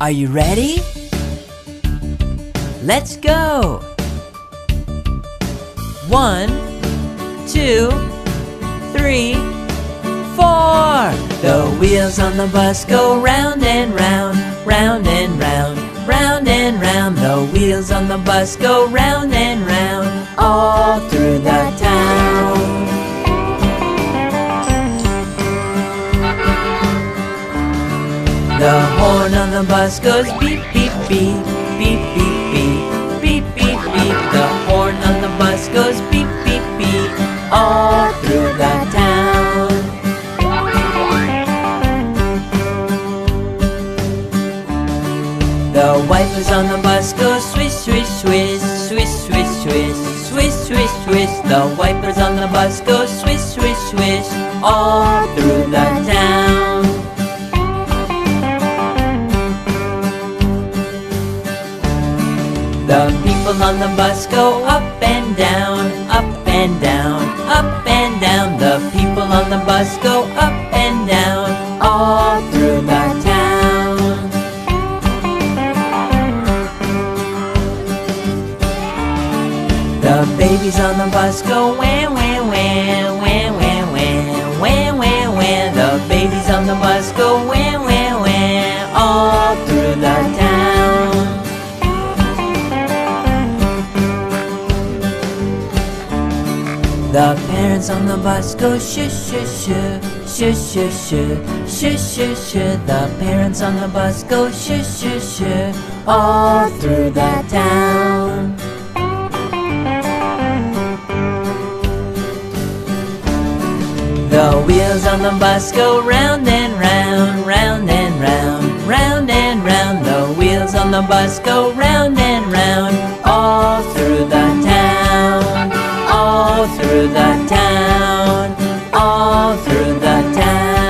Are you ready? Let's go! 1, 2, 3, 4. The wheels on the bus go round and round, round and round, round and round. The wheels on the bus go round and round, all through the town. The horn on the bus goes beep, beep, beep, beep, beep, beep, beep, beep, beep. The horn on the bus goes beep, beep, beep, all through the town. The wipers on the bus go swish, swish, swish, swish, swish, swish, swish, swish, swish. The wipers on the bus go swish, swish, swish, all through the town. The people on the bus go up and down, up and down, up and down. The people on the bus go up and down, all through the town. The babies on the bus go wah, wah, wah, wah, wah, wah, wah, wah, wah. The babies on the bus go wah, wah, wah, all through the town. The parents on the bus go shush, shush, shush, shush, shush, shush, shush, shush. The parents on the bus go shush, shush, shush, all through the town. The wheels on the bus go round and round, round and round, round and round. The wheels on the bus go round and round, all through the town, all through the town.